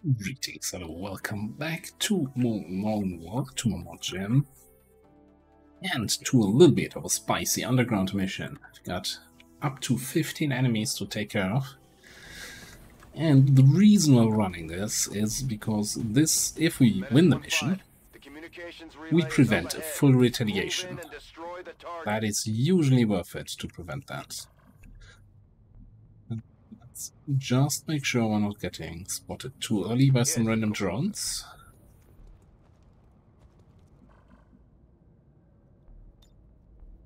Greetings, hello, welcome back to more Gym, and to a little bit of a spicy underground mission. I've got up to 15 enemies to take care of, and the reason we're running this is because if we win the mission, we prevent a full retaliation. That is usually worth it to prevent that. Let's just make sure we're not getting spotted too early by some random drones.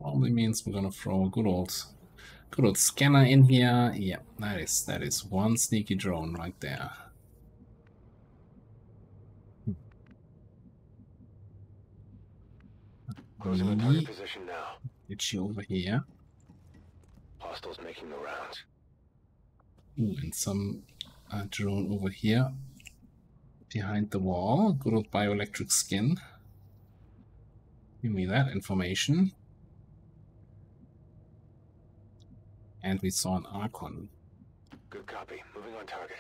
Probably means we're gonna throw a good old scanner in here. Yeah, that is one sneaky drone right there. Closing the target position now. Get you over here. Hostiles making the rounds. Ooh, and some drone over here behind the wall. Good old bioelectric skin. Give me that information. And we saw an Archon. Good copy. Moving on target.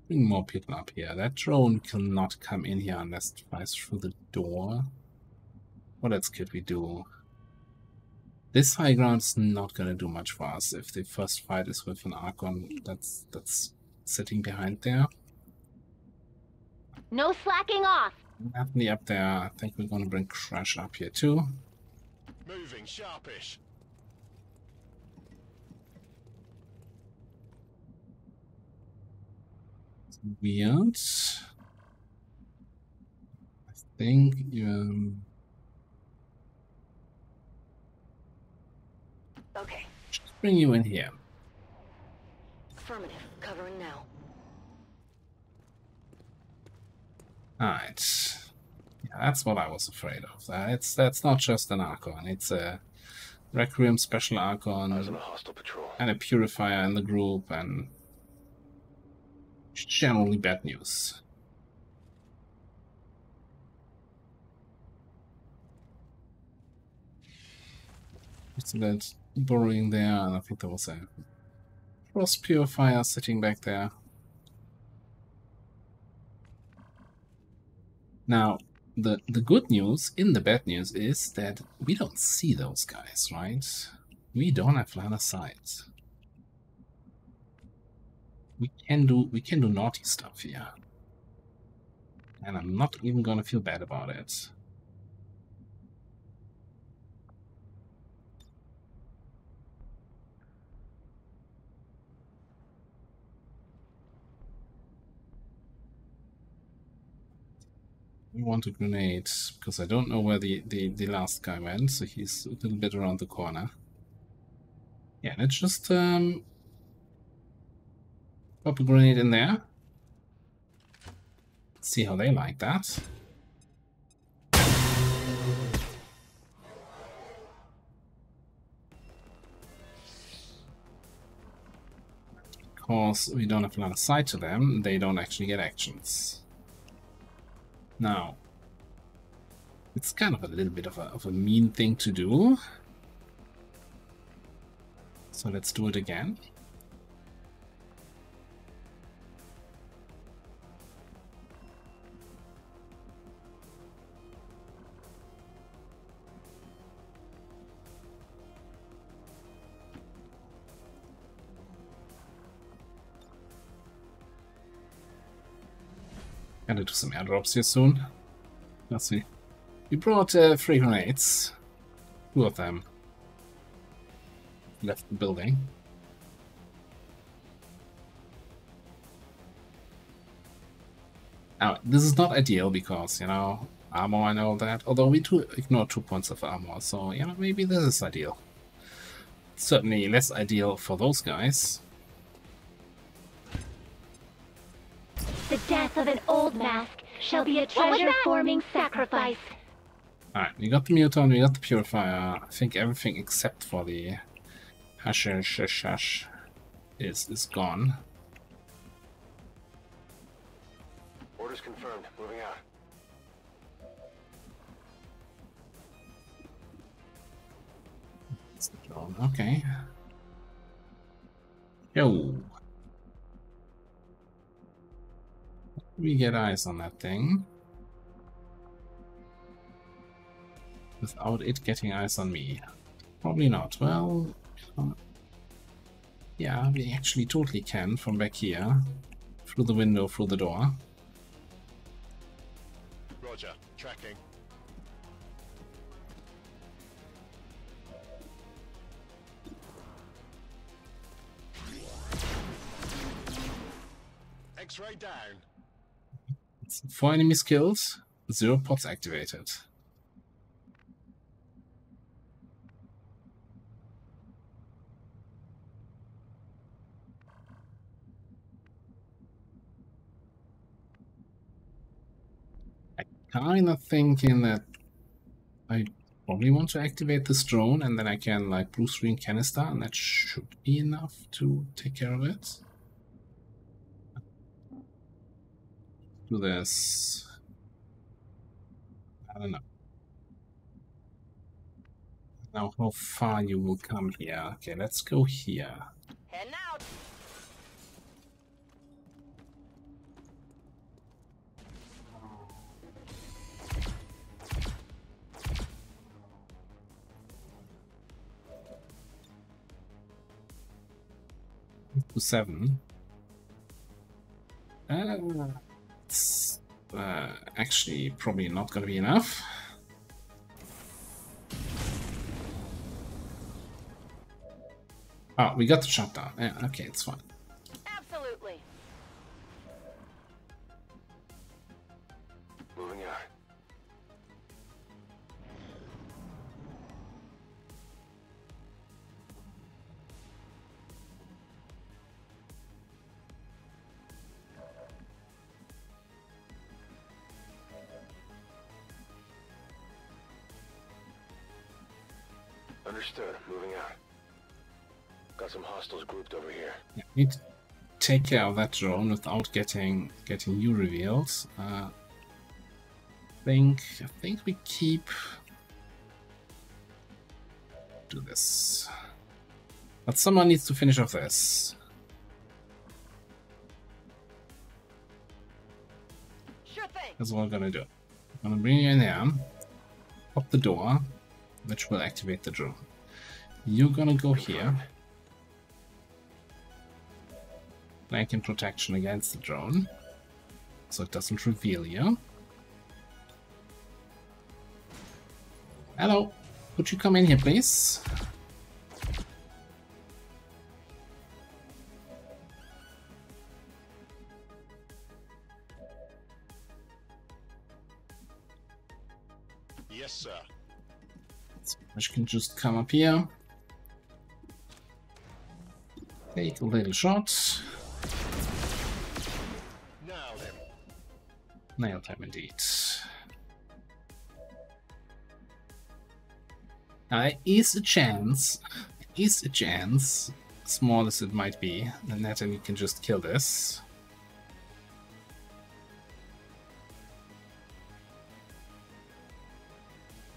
Bring more people up here. That drone cannot come in here unless it flies through the door. What else could we do? This high ground is not going to do much for us if the first fight is with an Archon that's sitting behind there. No slacking off. Definitely up there. I think we're going to bring Crash up here too. Moving sharpish. Weird. I think Okay. just bring you in here. Affirmative. Covering now. Alright. Yeah, that's what I was afraid of. That's not just an Archon. It's a Requiem special Archon A hostile patrol. and a Purifier in the group, and generally bad news. It's that burrowing there, and I think there was a Frost Purifier sitting back there. Now, the good news in the bad news is that we don't see those guys, right? We don't have line of sight. We can do naughty stuff here. And I'm not even gonna feel bad about it. We want a grenade, because I don't know where the last guy went, so he's a little bit around the corner. Yeah, let's just pop a grenade in there. See how they like that. Because we don't have line of sight to them, they don't actually get actions. Now, it's kind of a little bit of a mean thing to do. So let's do it again. Gonna do some airdrops here soon. Let's see. We brought 3 grenades. 2 of them left the building. Now, this is not ideal because, you know, armor and all that. Although we do ignore 2 points of armor, so, you know, maybe this is ideal. Certainly less ideal for those guys. The death of an old mask shall be a treasure-forming sacrifice. Alright, we got the Muton, we got the Purifier. I think everything except for the Hashish is gone. Orders confirmed. Moving out. That's the drone. Okay. Yo. We get eyes on that thing. Without it getting eyes on me. Probably not. Well, yeah, we actually totally can from back here. Through the window, through the door. Roger. Tracking. X-ray down. It's 4 enemies killed, 0 pods activated. Kinda thinking that I probably want to activate this drone and then I can like blue screen canister and that should be enough to take care of it. Do this. I don't know. Now how far you will come here. Okay, let's go here. Heading out. To 7. It's actually probably not going to be enough. Oh, we got the shutdown. Yeah, okay, it's fine. Absolutely. Moving out. Understood. Moving out. Got some hostiles grouped over here. Yeah, need to take care of that drone without getting you revealed. I think we keep do this. But someone needs to finish off this. Sure thing. That's what I'm gonna do. I'm gonna bring you in here, pop the door, which will activate the drone. You're gonna go here. Flanking protection against the drone, so it doesn't reveal you. Hello, could you come in here, please? Yes, sir. Which can just come up here. Take a little shot. Now then. Nailed him indeed. Now, there is a chance, small as it might be, that Nathan can just kill this.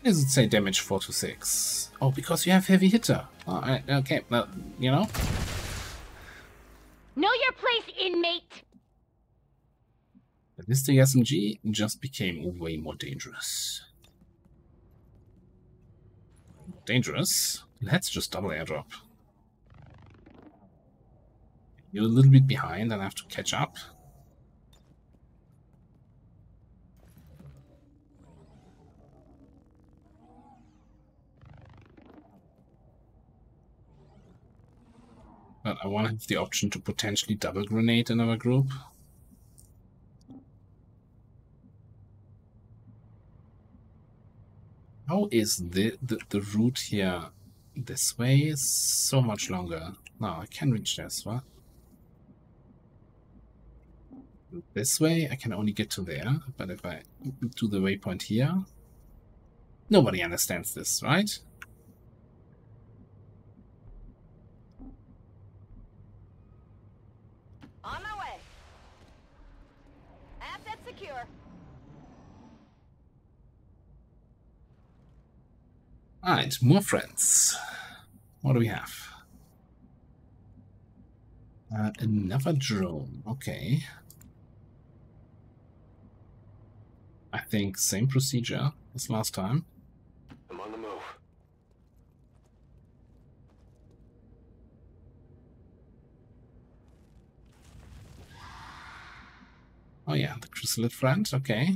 Does it say damage 4 to 6? Oh, because you have heavy hitter. Oh, okay, well, you know. Know your place, inmate! But this the SMG just became way more dangerous. Dangerous? Let's just double airdrop. You're a little bit behind and I have to catch up. But I want to have the option to potentially double grenade in our group. How is the route here this way is so much longer? No, I can reach this, what? This way I can only get to there, but if I do the waypoint here, nobody understands this, right? On my way. Asset secure. Alright, more friends. What do we have? Another drone. Okay. I think same procedure as last time. I'm on the move. Oh yeah, the chrysalid friend. Okay.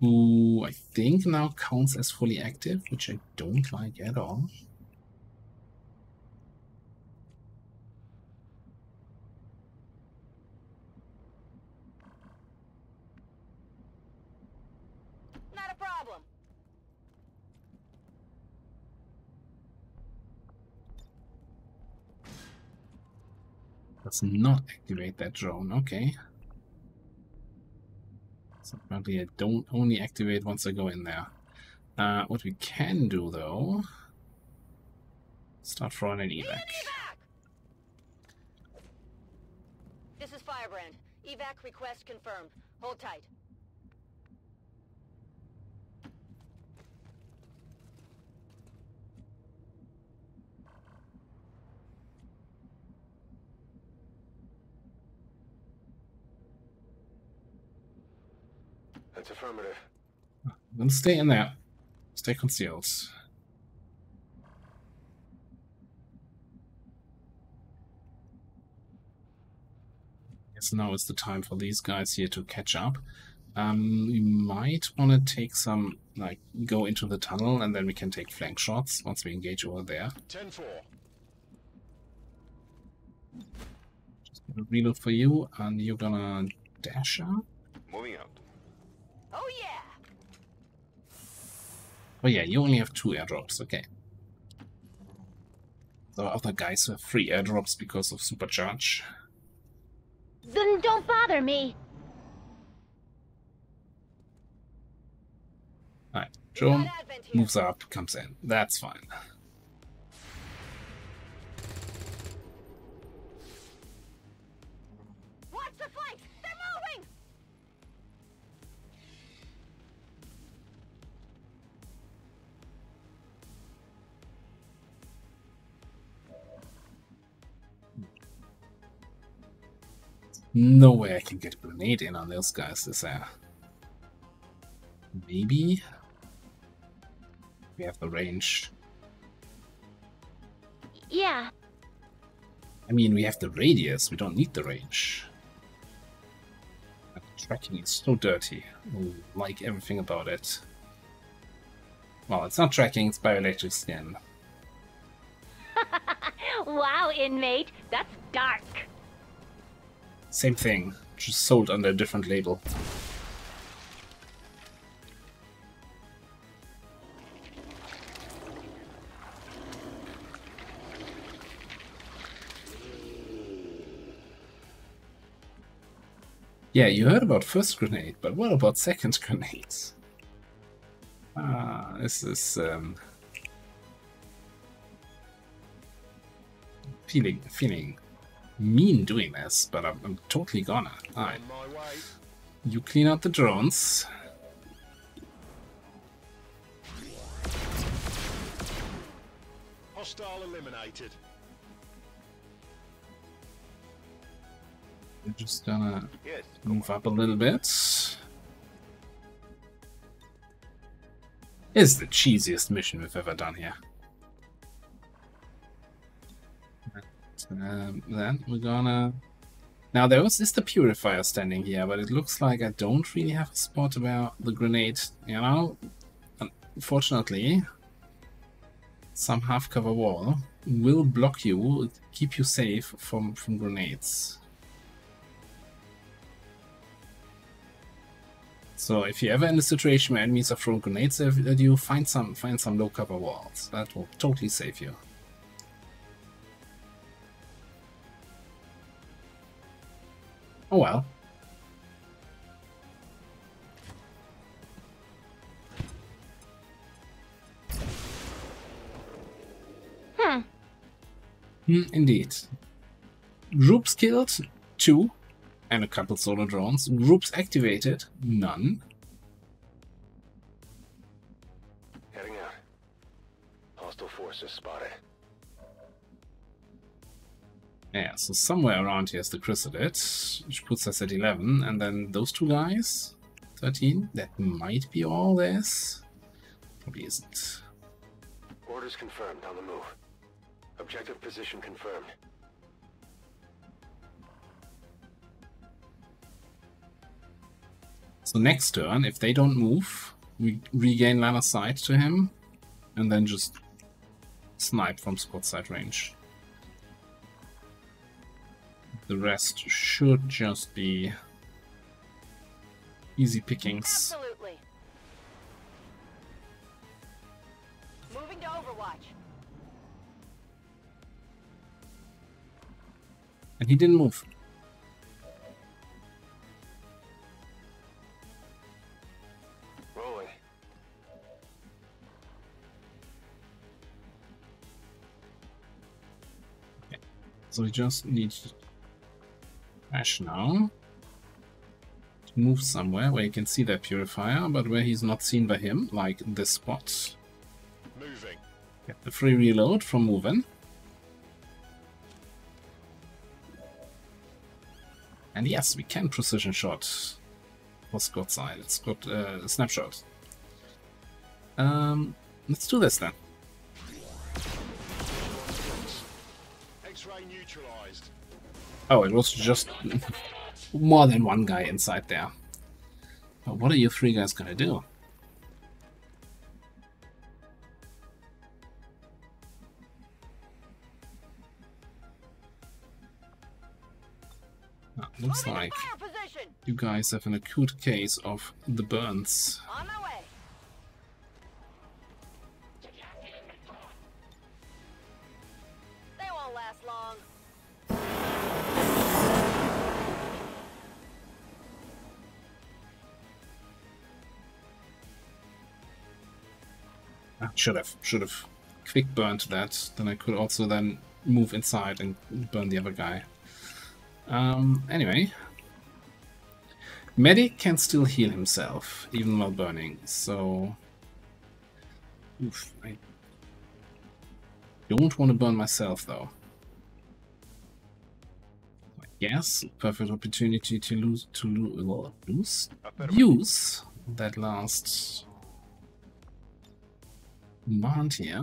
Who I think now counts as fully active, which I don't like at all. Not a problem. Does not activate that drone. Okay. So apparently I don't only activate once I go in there. What we can do though, start throwing an evac. This is Firebrand. Evac request confirmed. Hold tight. That's affirmative. Then stay in there. Stay concealed. Guess now is the time for these guys here to catch up. We might want to take some, like, go into the tunnel and then we can take flank shots once we engage over there. 10-4. Just gonna reload for you, and you're gonna dash out. Moving out. Oh yeah! Oh yeah, you only have 2 airdrops, okay. So other guys have 3 airdrops because of supercharge. Then don't bother me. Alright, drone moves up, comes in. That's fine. Watch the flanks! They're moving! No way I can get a grenade in on those guys, is there? Maybe? We have the range. Yeah. I mean, we have the radius, we don't need the range. But the tracking is so dirty. I like everything about it. Well, it's not tracking, it's bioelectric skin. Wow, inmate. That's dark. Same thing, just sold under a different label. Yeah, you heard about first grenade, but what about second grenades? This is feeling mean doing this, but I'm totally gonna. Alright. On my way. You clean out the drones. Hostile eliminated. We're just gonna Yes. move up a little bit. This is the cheesiest mission we've ever done here. Then we're gonna... Now there is the purifier standing here, but it looks like I don't really have a spot about the grenade, you know? Unfortunately, some half-cover wall will block you, keep you safe from grenades. So if you're ever in a situation where enemies are throwing grenades at you, find some low-cover walls. That will totally save you. Oh well. Indeed. Groups killed, 2, and a couple solo drones. Groups activated, none. Heading out. Hostile forces spotted. Yeah, so somewhere around here is the chrysalid, which puts us at 11, and then those two guys, 13. That might be all there is. Probably isn't. Orders confirmed, on the move. Objective position confirmed. So next turn, if they don't move, we regain line of sight to him, and then just snipe from spot sight range. The rest should just be easy pickings. Absolutely. Moving to Overwatch. And he didn't move. Rolling. Okay. So we just need Ash now to move somewhere where he can see that purifier, but where he's not seen by him, like this spot. Moving. Get the free reload from moving. And yes, we can precision shot for Scott's side. It's got a snapshot. Let's do this then. X-ray neutralized. Oh, it was just more than one guy inside there. But what are you three guys gonna do? Looks like Fire position. you guys have an acute case of the burns. On my way. They won't last long. Should have quick burned that. Then I could also then move inside and burn the other guy. Anyway, medic can still heal himself even while burning. So, oof, I don't want to burn myself though. I guess perfect opportunity to use that last bond here.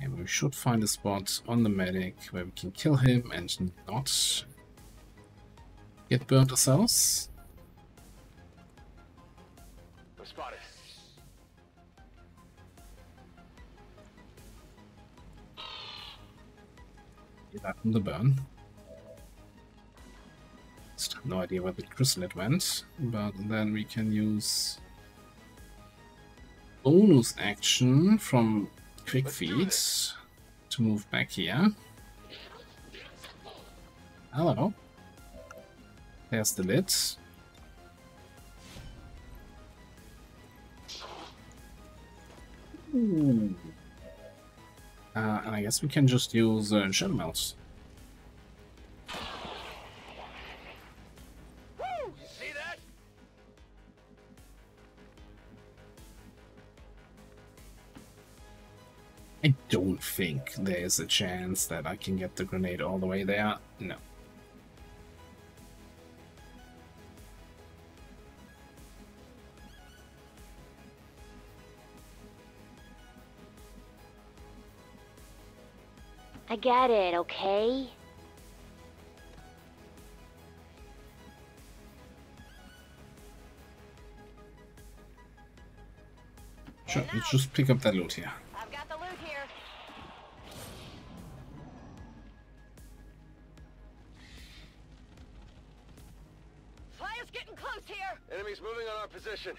And we should find a spot on the medic where we can kill him and not get burnt ourselves. I'm spotted. Get that from the burn. Still no idea where the chrysalid went, but then we can use bonus action from quick feed to move back here. Hello. There's the lid. Ooh. And I guess we can just use shell melt. See that? I don't think there's a chance that I can get the grenade all the way there. No. I get it, okay? Sure, let's just pick up that loot here. I've got the loot here. Fire's getting close here. Enemies moving on our position.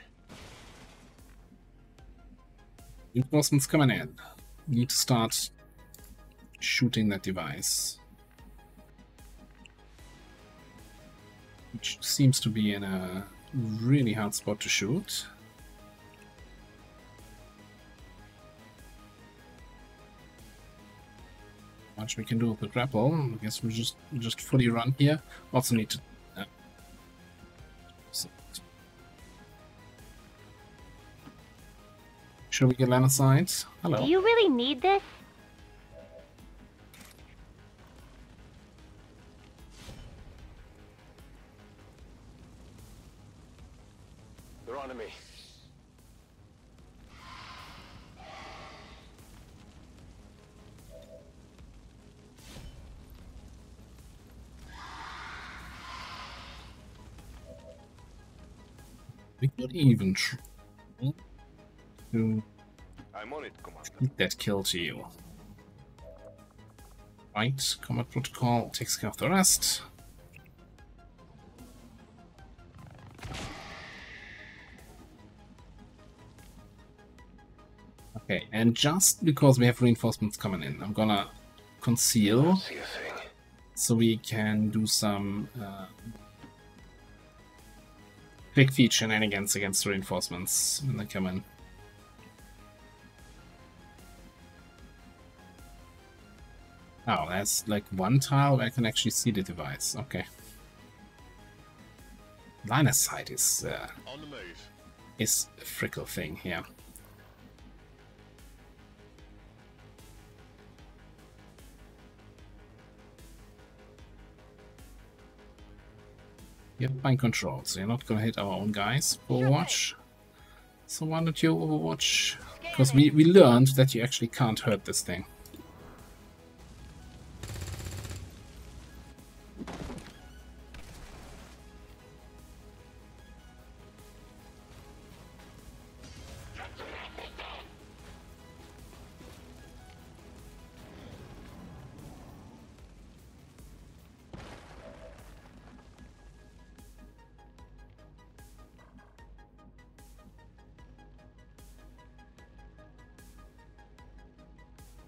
Reinforcements coming in. We need to start shooting that device. Which seems to be in a really hard spot to shoot. Much we can do with the grapple. I guess we just fully run here. Also need to Should we get line of sight? Hello. Do you really need this? They're on to me. We could even try to I'm on it, Commander. keep that kill to you. Right, combat protocol takes care of the rest. Okay, and just because we have reinforcements coming in, I'm gonna conceal See a thing. so we can do some quick feed shenanigans against reinforcements when they come in. Oh, there's like one tile where I can actually see the device. Okay. Line of sight is On the move. a frickle thing here. You're in control, so you're not gonna hit our own guys. Overwatch. So why don't you Overwatch? Because we learned that you actually can't hurt this thing.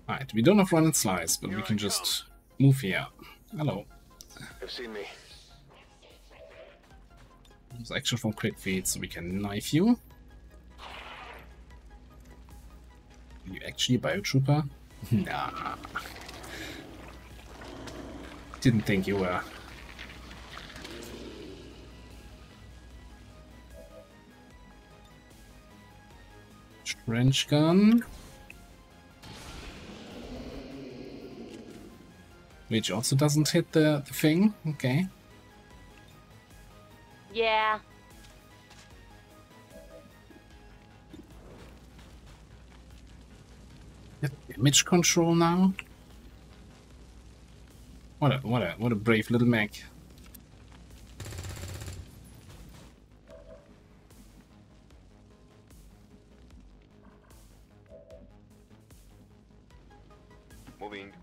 Alright, we don't have run and slice, but we can just move here. Hello. They've seen me. There's action from quick feed, so we can knife you. Are you actually a biotrooper? Nah. Didn't think you were. Trench gun. Which also doesn't hit the thing. Okay. Yeah. Get damage control now. What a brave little mech. Moving.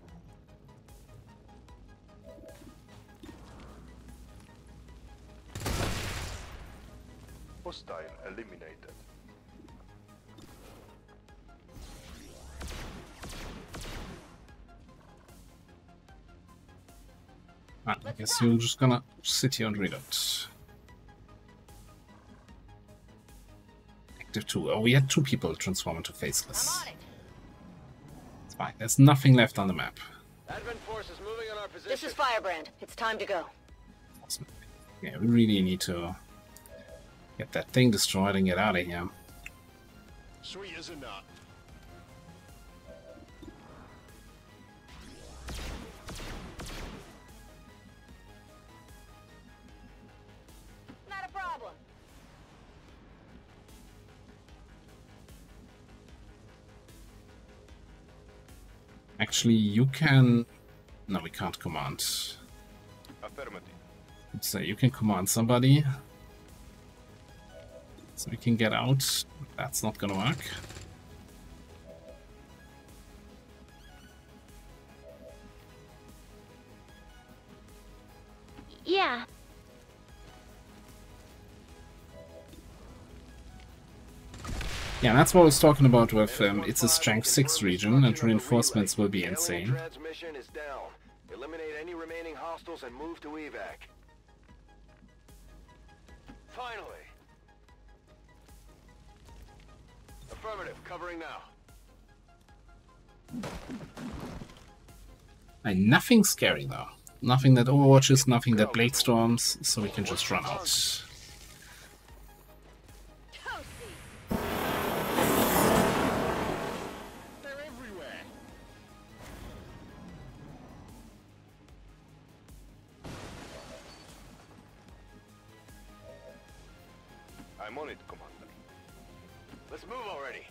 Hostile eliminated. I guess you're just gonna sit here and read it. Active 2. Oh, we had 2 people transform into faceless. I'm on it. It's fine. There's nothing left on the map. Advent force is moving on our position. This is Firebrand. It's time to go. Yeah, we really need to get that thing destroyed and get out of here. Sweet as a nut. Not a problem. Actually, you can... No, we can't command. Affirmative. So you can command somebody. So we can get out. That's not gonna work. Yeah. Yeah, that's what I was talking about with it's a strength 6 region and reinforcements will be insane. Transmission is down. Eliminate any remaining hostiles and move to evac. Finally. Affirmative, covering now. And nothing scary though. Nothing that overwatches, nothing that blade storms, so we can just run out. I'm on it, Commander. Let's move already.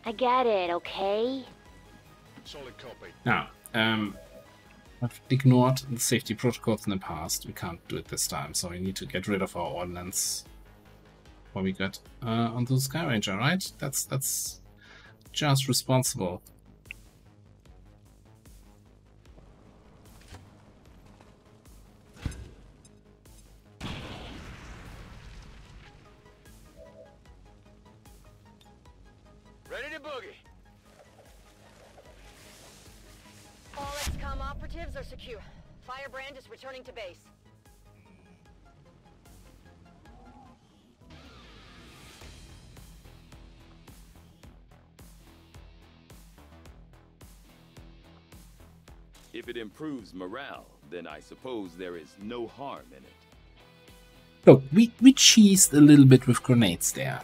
I get it, okay? Solid copy. Now, I've ignored the safety protocols in the past. We can't do it this time, so we need to get rid of our ordnance. What we got onto the Sky Ranger, right? That's just responsible. Ready to boogie. All XCOM operatives are secure. Firebrand is returning to base. If it improves morale, then I suppose there is no harm in it. Look, we cheesed a little bit with grenades there.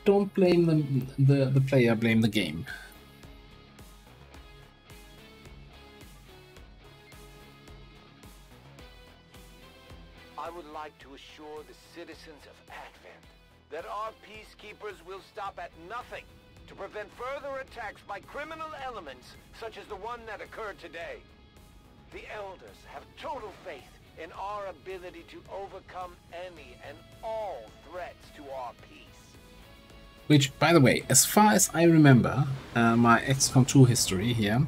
Don't blame the player, blame the game. I would like to assure the citizens of Advent that our peacekeepers will stop at nothing to prevent further attacks by criminal elements such as the one that occurred today. The Elders have total faith in our ability to overcome any and all threats to our peace. Which, by the way, as far as I remember, my XCOM 2 history here,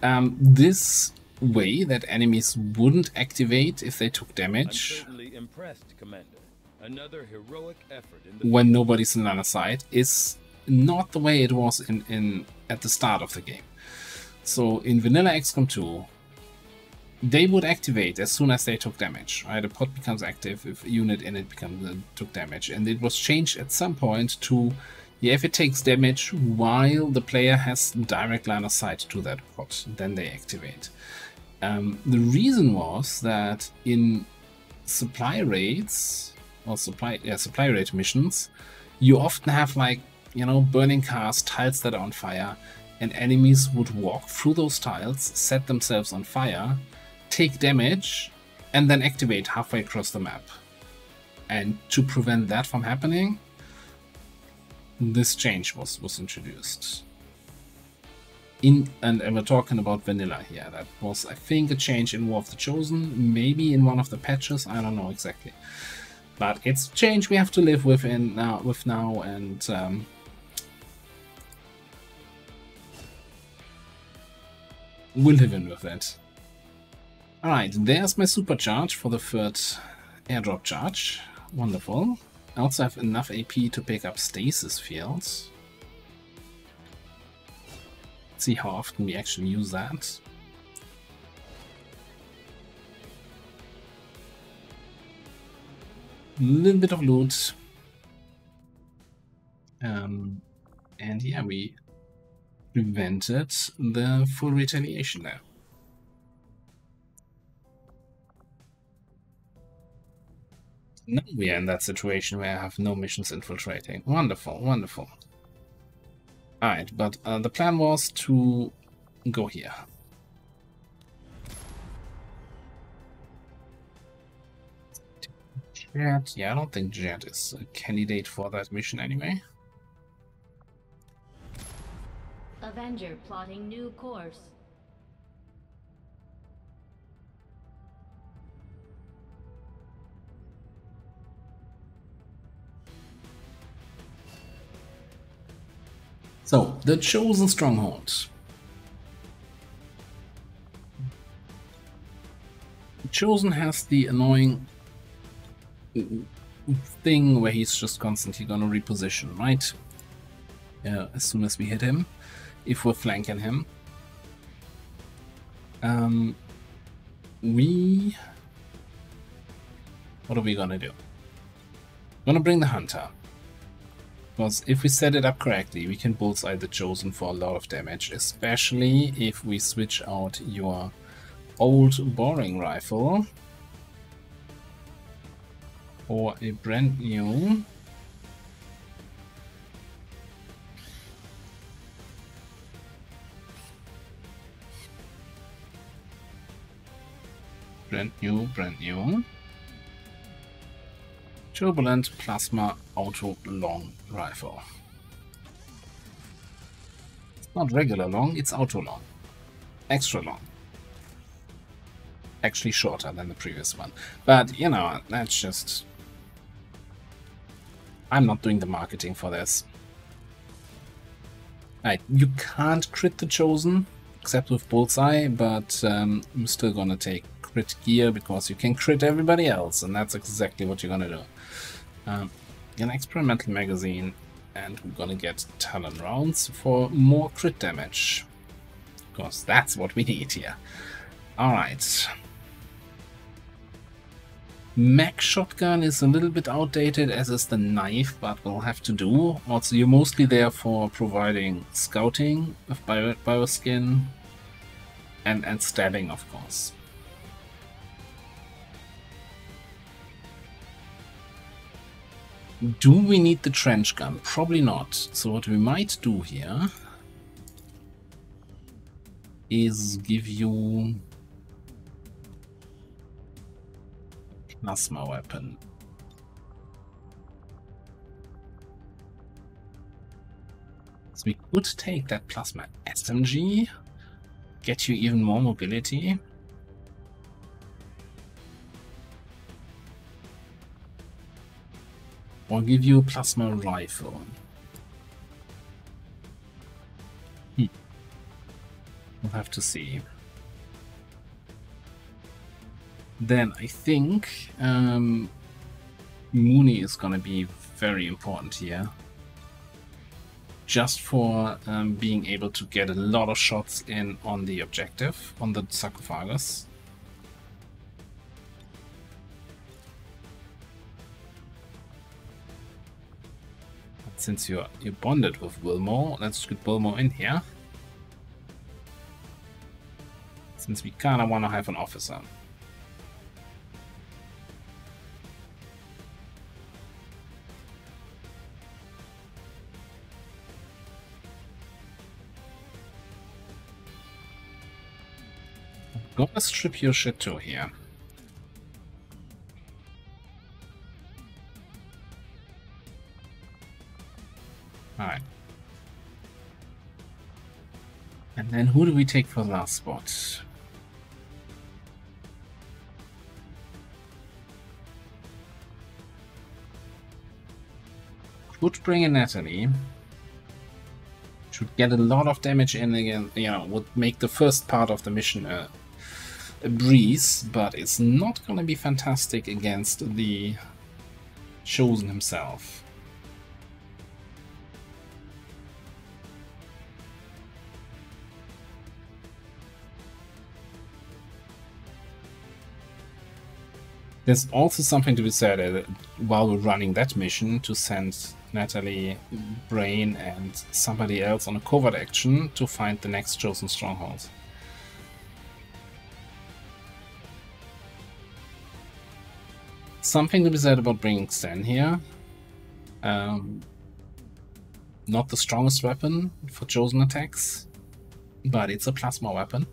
this way that enemies wouldn't activate if they took damage. I'm certainly impressed, Commander. Another heroic effort in the When nobody's in line of sight is not the way it was in at the start of the game. So in vanilla XCOM 2, they would activate as soon as they took damage. Right, a pod becomes active if a unit in it took damage, and it was changed at some point to, yeah, if it takes damage while the player has direct line of sight to that pod, then they activate. The reason was that in supply raids or supply raid missions, you often have, like, you know, burning cars, tiles that are on fire, and enemies would walk through those tiles, set themselves on fire, take damage, and then activate halfway across the map. And to prevent that from happening, this change was introduced. And we're talking about vanilla here. That was, I think, a change in War of the Chosen, maybe in one of the patches, I don't know exactly. But it's a change we have to live with now, and we'll live in with it. Alright, there's my supercharge for the third airdrop charge. Wonderful. I also have enough AP to pick up stasis fields. Let's see how often we actually use that. A little bit of loot. And yeah, we prevented the full retaliation there. Now we are in that situation where I have no missions infiltrating. Wonderful, wonderful. Alright, but the plan was to go here. Jet? Yeah, I don't think Jet is a candidate for that mission anyway. Avenger plotting new course. So, the Chosen Stronghold. Chosen has the annoying thing where he's just constantly gonna reposition, right? As soon as we hit him, if we're flanking him. What are we gonna do? We're gonna bring the Hunter. Because if we set it up correctly, we can bullseye the Chosen for a lot of damage, especially if we switch out your old boring rifle for a brand new Brand new. Turbulent Plasma Auto Long Rifle. It's not regular long, it's auto long. Extra long. Actually shorter than the previous one. But, you know, that's just... I'm not doing the marketing for this. Right, you can't crit the Chosen, except with Bullseye, but I'm still gonna take crit gear because you can crit everybody else, and that's exactly what you're gonna do. An experimental magazine, and we're gonna get Talon rounds for more crit damage, because that's what we need here. Alright. Mag shotgun is a little bit outdated, as is the knife, but we'll have to do. Also, you're mostly there for providing scouting with bioskin and stabbing, of course. Do we need the trench gun? Probably not. So what we might do here is give you plasma weapon. So we could take that plasma SMG, get you even more mobility. Or give you a plasma rifle. We'll have to see. Then I think Mooney is gonna be very important here. Just for being able to get a lot of shots in on the objective, on the sarcophagus. But since you're bonded with Wilmore, let's get Wilmore in here. Since we kinda wanna have an officer. Gonna strip your shit too here. Alright. And then who do we take for the last spot? Could bring in Natalie. Should get a lot of damage in again, you know, would make the first part of the mission a breeze, but it's not going to be fantastic against the Chosen himself. There's also something to be said while we're running that mission to send Natalie, Brain, and somebody else on a covert action to find the next Chosen stronghold. Something to be said about bringing Sten here. Not the strongest weapon for Chosen attacks, but it's a plasma weapon.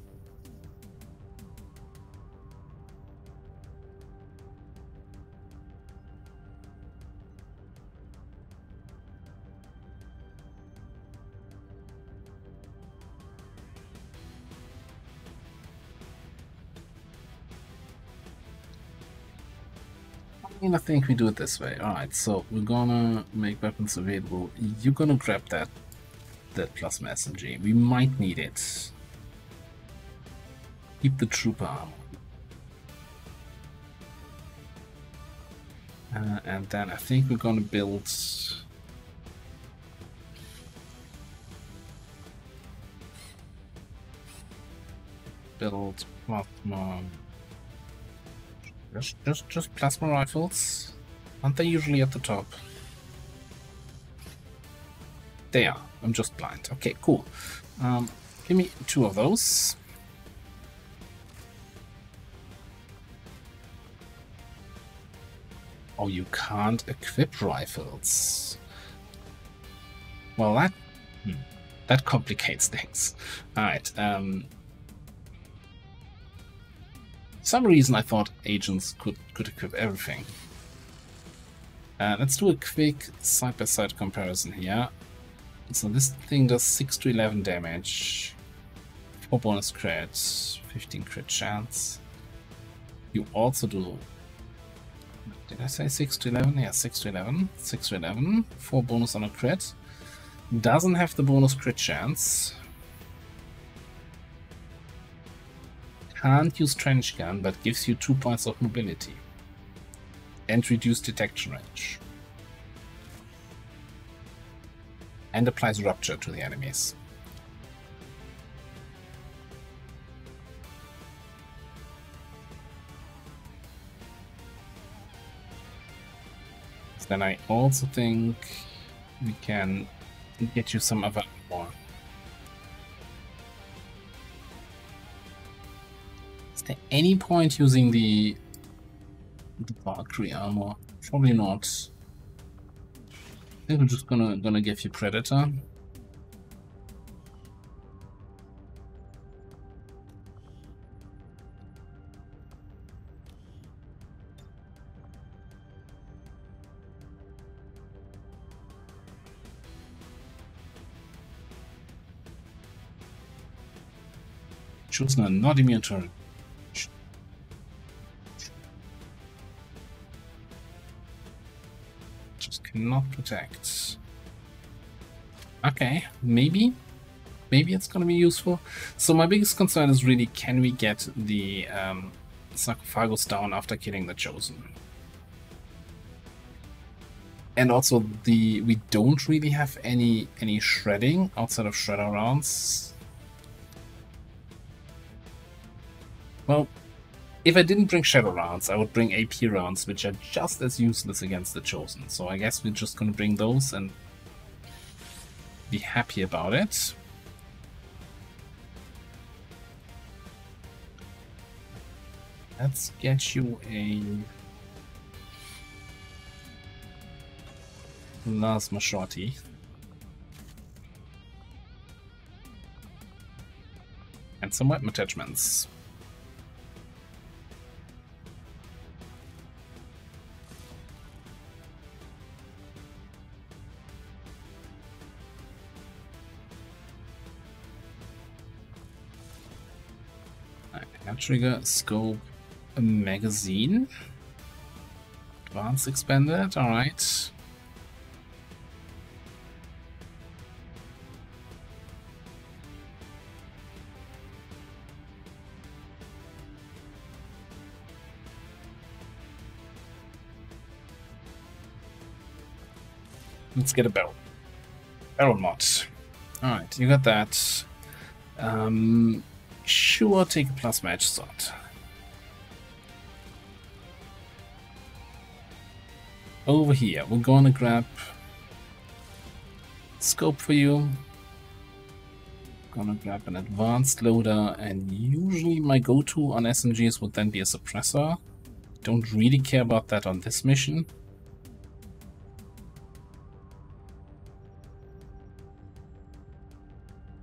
I think we do it this way. Alright, so we're gonna make weapons available. You're gonna grab that plasma SMG. We might need it. Keep the trooper armor. And then I think we're gonna build plasma. Just plasma rifles. Aren't they usually at the top? They are. I'm just blind. Okay, cool. Give me 2 of those. Oh, you can't equip rifles. Well, that complicates things. Alright, some reason I thought agents could equip everything. Let's do a quick side-by-side comparison here. So this thing does 6 to 11 damage, 4 bonus crits, 15 crit chance. You also do... Did I say 6 to 11? Yeah, 6 to 11. 6 to 11. 4 bonus on a crit. Doesn't have the bonus crit chance. Can't use trench gun, but gives you 2 points of mobility. And reduced detection range. And applies rupture to the enemies. Then I also think we can get you some other more. Is there any point using the Valkyrie armor? Probably not. I think we're just gonna give you Predator. Chosen are not immune to it. Just cannot protect. Okay, maybe it's gonna be useful. So my biggest concern is really, can we get the sarcophagus down after killing the Chosen? And also we don't really have any shredding outside of shredder rounds. Well, if I didn't bring shadow rounds, I would bring AP rounds, which are just as useless against the Chosen. So I guess we're just gonna bring those and be happy about it. Let's get you a plasma shorty. And some weapon attachments. Trigger, scope, a magazine. Advanced expanded, alright. Let's get a barrel. Barrel mod. Alright, you got that. Sure, take a plasma edge sword. Over here, we're gonna grab scope for you. Gonna grab an advanced loader, and usually my go-to on SMGs would then be a suppressor. Don't really care about that on this mission.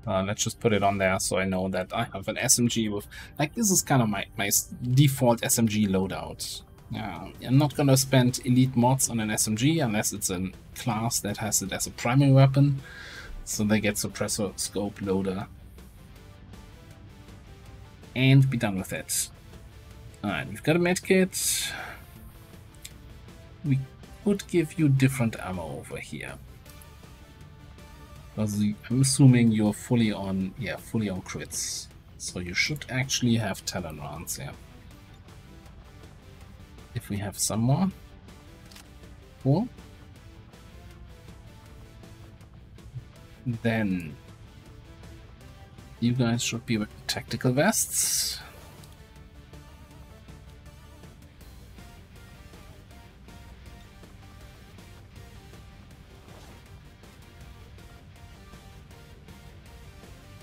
Let's just put it on there so I know that I have an SMG with... Like, this is kind of my default SMG loadout. I'm not gonna spend elite mods on an SMG unless it's a class that has it as a primary weapon. So they get suppressor, scope, loader. And be done with it. Alright, we've got a medkit. We could give you different ammo over here. I'm assuming you're fully on crits. So you should actually have Talon rounds here. If we have some more. Cool. Then you guys should be with tactical vests.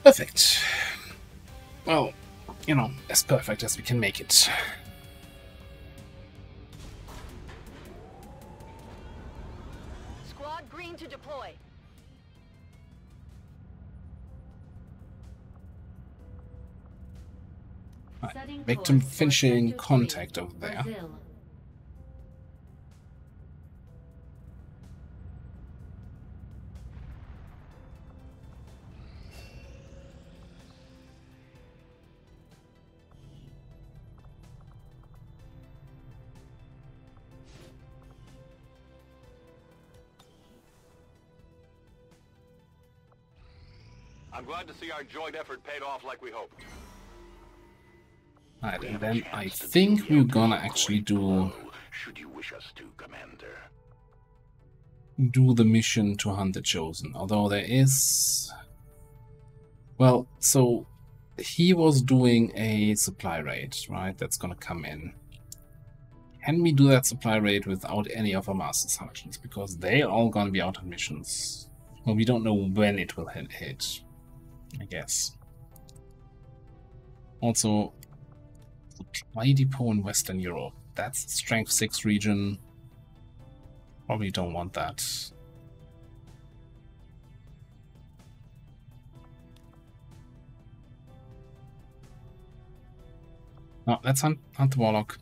Perfect. Well, you know, as perfect as we can make it. Squad green to deploy. Setting Victim course for finishing Sector 3, contact over there. Brazil. I'm glad to see our joint effort paid off like we hoped. Alright, and then I think we're gonna actually do Should you wish us to, Commander? the mission to hunt the Chosen. Although there is... Well, so he was doing a supply raid, right? That's gonna come in. Can we do that supply raid without any of our master sergeants? Because they're all gonna be out on missions. Well, we don't know when it will hit, I guess. Also, supply depot in Western Europe. That's strength 6 region. Probably don't want that. No, let's hunt the Warlock.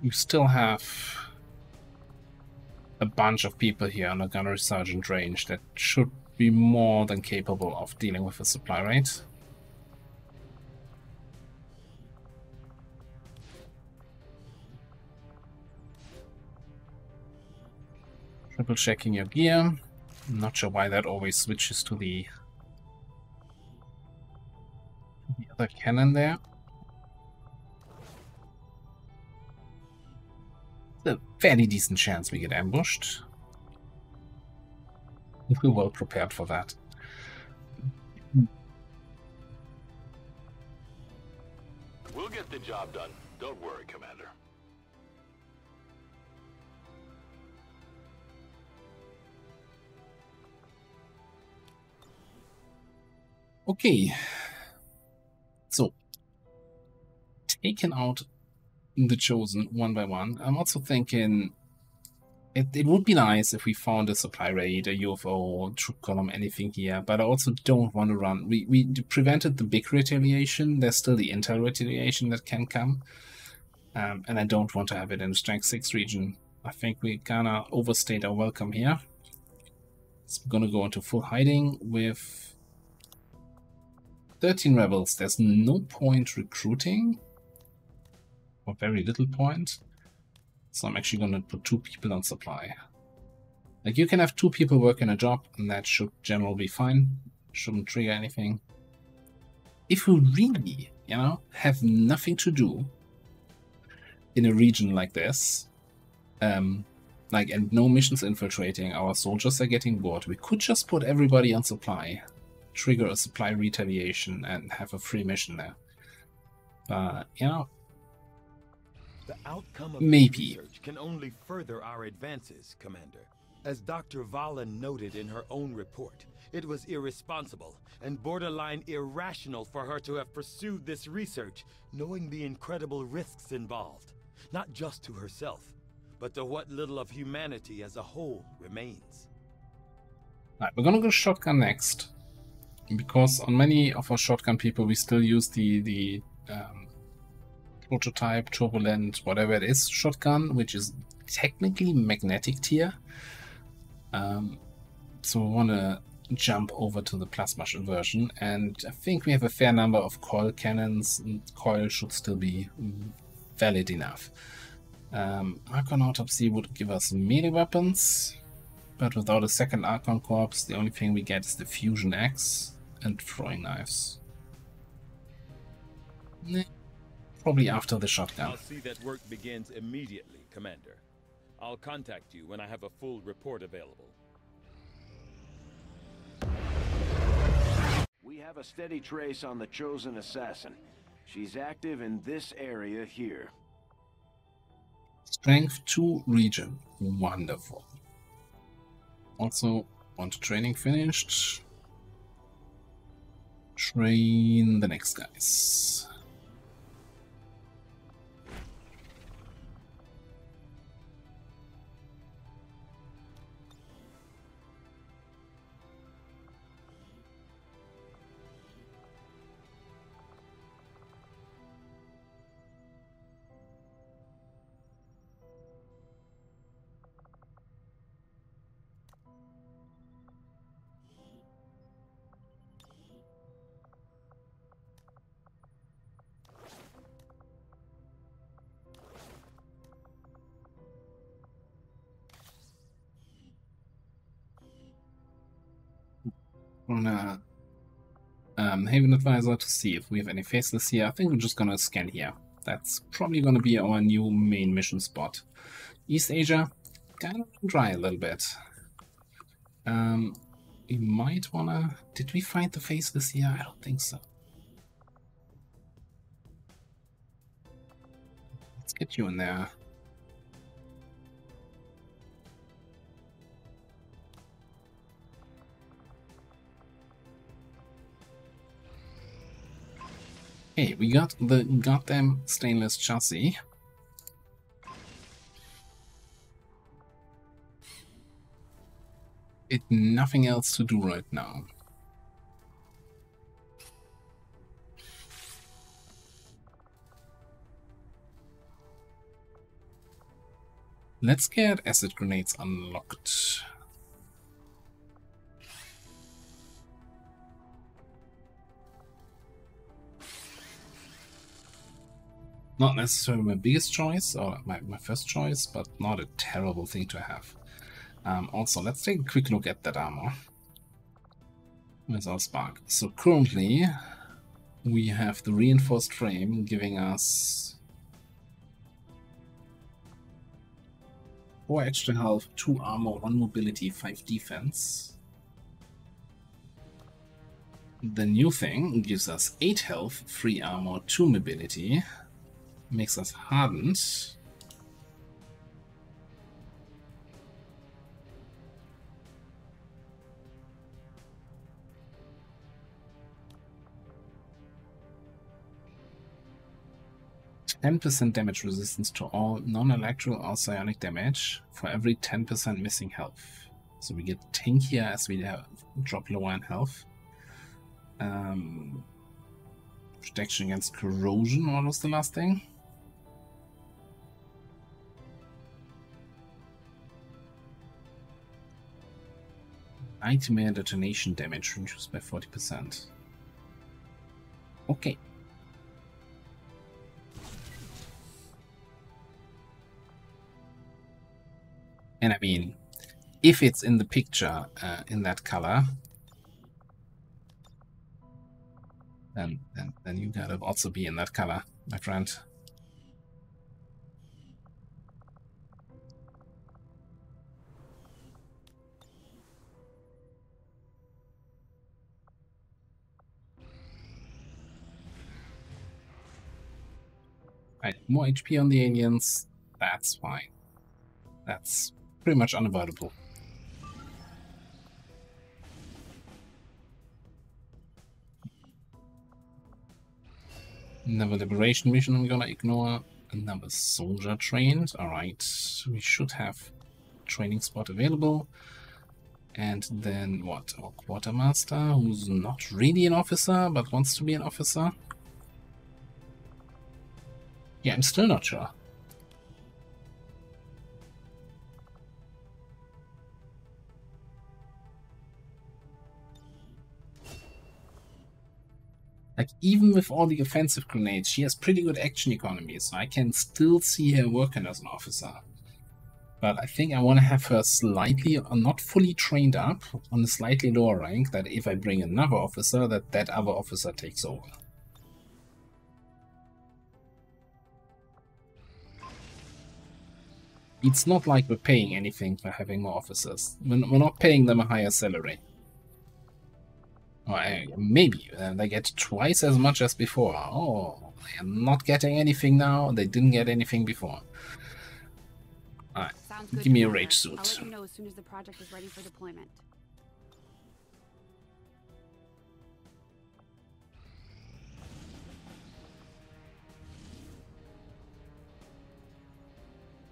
We still have a bunch of people here on a gunnery sergeant range that should be more than capable of dealing with a supply rate. Triple checking your gear. I'm not sure why that always switches to the other cannon there. A fairly decent chance we get ambushed. We're well prepared for that. We'll get the job done. Don't worry, Commander. Okay. So, taking out the Chosen one by one. I'm also thinking it would be nice if we found a supply raid, a UFO, troop column, anything here, but I also don't want to run. We prevented the big retaliation. There's still the intel retaliation that can come. And I don't want to have it in the strength 6 region. I think we're gonna overstate our welcome here. So we're gonna go into full hiding with 13 rebels. There's no point recruiting. Or very little point. So I'm actually going to put 2 people on supply. Like, you can have 2 people working a job, and that should generally be fine. Shouldn't trigger anything. If we really, you know, have nothing to do in a region like this, and no missions infiltrating, our soldiers are getting bored, we could just put everybody on supply, trigger a supply retaliation, and have a free mission there. But, you know, The outcome of maybe. this research can only further our advances, Commander. As Dr. Valen noted in her own report, it was irresponsible and borderline irrational for her to have pursued this research, knowing the incredible risks involved, not just to herself, but to what little of humanity as a whole remains. Right, we're gonna go shotgun next, because on many of our shotgun people we still use the prototype, turbulent, whatever it is, shotgun, which is technically magnetic tier. So we want to jump over to the plasma version, and I think we have a fair number of coil cannons, and coil should still be valid enough. Archon Autopsy would give us melee weapons, but without a second Archon Corpse, the only thing we get is the Fusion Axe and throwing knives. Probably after the shotgun. I'll see that work begins immediately, Commander. I'll contact you when I have a full report available. We have a steady trace on the Chosen Assassin. She's active in this area here. Strength 2 region. Wonderful. Also, want training finished. Train the next guys. on Haven Advisor to see if we have any faceless here. I think we're just gonna scan here. That's probably gonna be our new main mission spot. East Asia, kind of dry a little bit. We might wanna... Did we find the faceless here? I don't think so. Let's get you in there. Hey, we got the goddamn stainless chassis. It nothing else to do right now. Let's get acid grenades unlocked. Not necessarily my biggest choice, or my first choice, but not a terrible thing to have. Also, let's take a quick look at that armor. Where's our spark? So currently, we have the reinforced frame giving us 4 extra health, 2 armor, 1 mobility, 5 defense. The new thing gives us 8 health, 3 armor, 2 mobility. Makes us hardened. %10 damage resistance to all non-electrical or psionic damage for every 10% missing health. So we get tankier as we drop lower in health. Protection against corrosion, what was the last thing? Nightmare detonation damage reduced by 40%. Okay. And I mean, if it's in the picture in that color, then you gotta also be in that color, my friend. Right, more HP on the aliens, that's fine. That's pretty much unavoidable. Another liberation mission I'm gonna ignore. Another soldier trained. Alright, we should have a training spot available. And then what? Our quartermaster, who's not really an officer, but wants to be an officer. Yeah, I'm still not sure. Like, even with all the offensive grenades, she has pretty good action economy, so I can still see her working as an officer. But I think I want to have her slightly, not fully trained up, on a slightly lower rank, that if I bring another officer, that other officer takes over. It's not like we're paying anything for having more officers. We're not paying them a higher salary. Or maybe they get twice as much as before. Oh, they are not getting anything now. They didn't get anything before. Alright, give me a rage suit. I'll let you know as soon as the project is ready for deployment.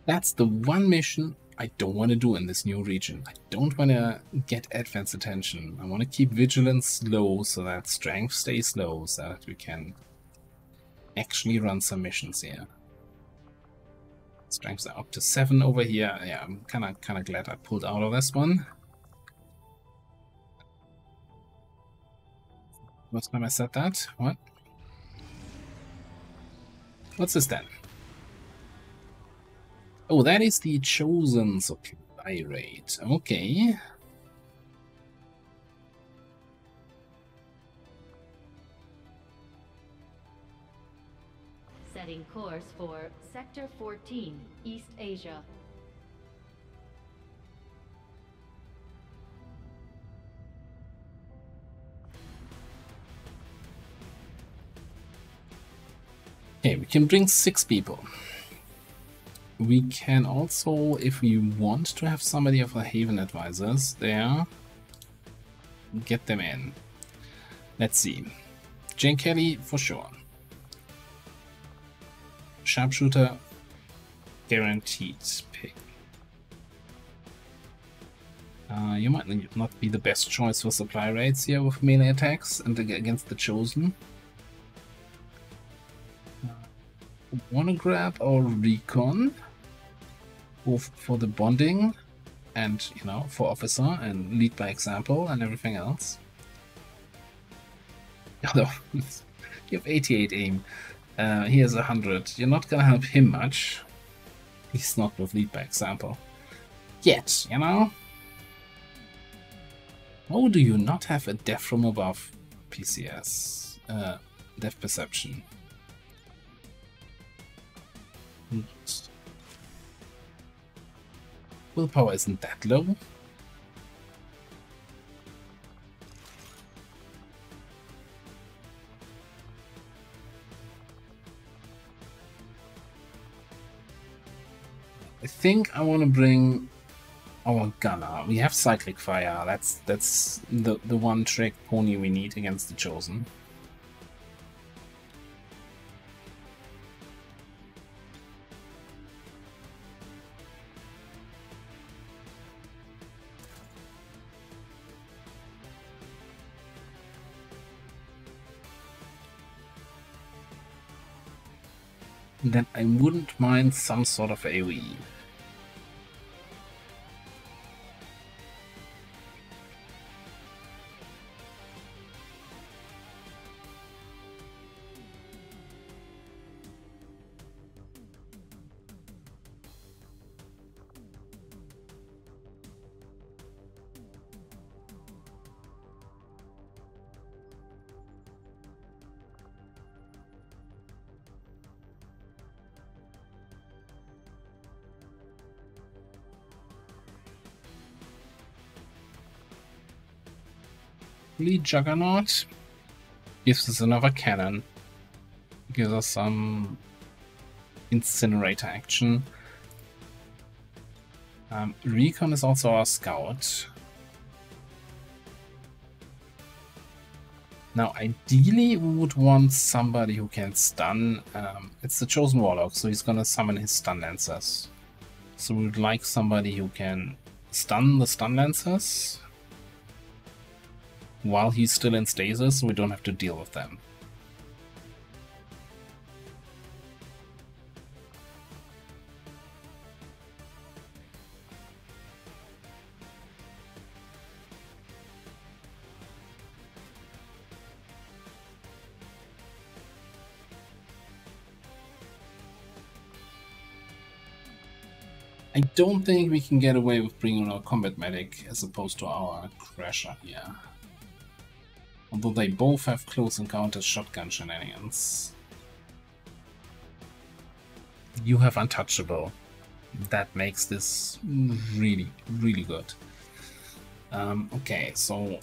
That's the one mission I don't want to do in this new region. I don't want to get advanced attention. I want to keep vigilance low so that strength stays low, so that we can actually run some missions here. Strengths are up to 7 over here. Yeah, I'm kind of glad I pulled out of this one. Last time I said that? What? What's this then? Oh, that is the chosen supply rate. Okay. Setting course for Sector 14, East Asia. Okay, we can bring 6 people. We can also, if we want to have somebody of the Haven advisors there, get them in. Let's see. Jane Kelly, for sure. Sharpshooter, guaranteed pick. You might not be the best choice for supply rates here with melee attacks and against the Chosen. Wanna grab our recon, both for the bonding and, you know, for officer and lead by example and everything else. Although you have 88 aim, he has 100. You're not gonna help him much. He's not with lead by example yet, you know. How do you not have a death from above PCS? Death perception. Willpower isn't that low. I think I want to bring our gunner. We have cyclic fire. That's the one trick pony we need against the Chosen. Then I wouldn't mind some sort of AoE. Lead Juggernaut gives us another cannon, gives us some incinerator action. Recon is also our scout. Now ideally we would want somebody who can stun. It's the Chosen Warlock, so he's gonna summon his stun lancers. So we would like somebody who can stun the stun lancers while he's still in stasis, so we don't have to deal with them. I don't think we can get away with bringing our combat medic as opposed to our crasher here. Although they both have close encounters shotgun shenanigans. You have untouchable. That makes this really, really good. Okay, so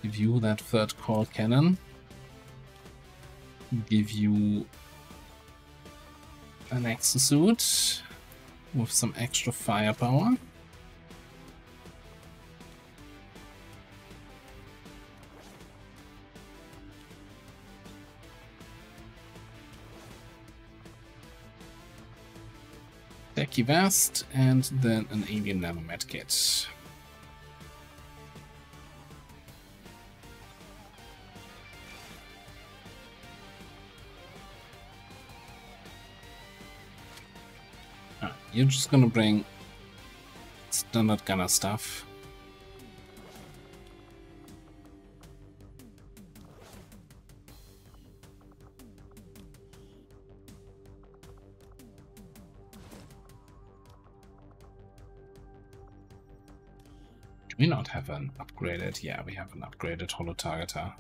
give you that third core cannon. Give you an exosuit with some extra firepower. Decky vest, and then an alien nanomed kit. You're just gonna bring standard gunner stuff. Do we not have an upgraded? Yeah, we have an upgraded holo targeter.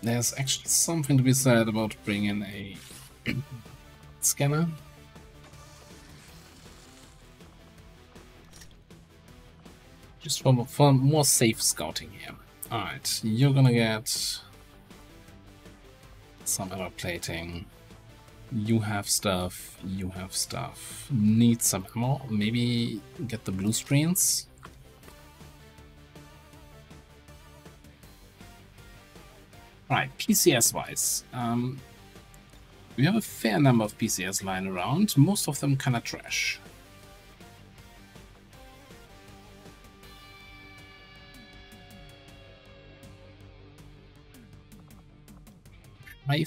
There's actually something to be said about bringing a scanner. Just for more safe scouting here. Alright, you're gonna get some armor plating. You have stuff, you have stuff. Need some ammo, maybe get the blue screens. Right, PCS wise. We have a fair number of PCS lying around, most of them kinda trash.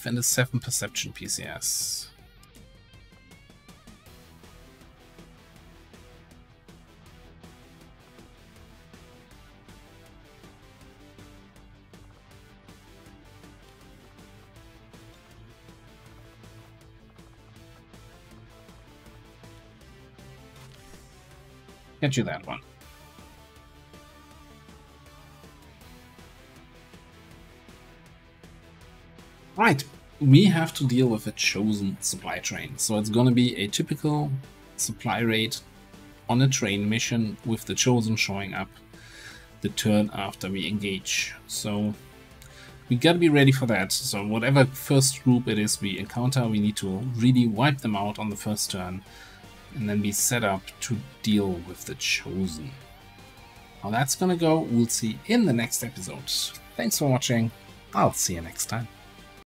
And a 7 perception PCS. Get you that one. Right, we have to deal with a chosen supply train. So it's gonna be a typical supply raid on a train mission with the chosen showing up the turn after we engage. So we gotta be ready for that. So whatever first group it is we encounter, we need to really wipe them out on the first turn and then be set up to deal with the chosen. How that's gonna go, we'll see in the next episode. Thanks for watching. I'll see you next time.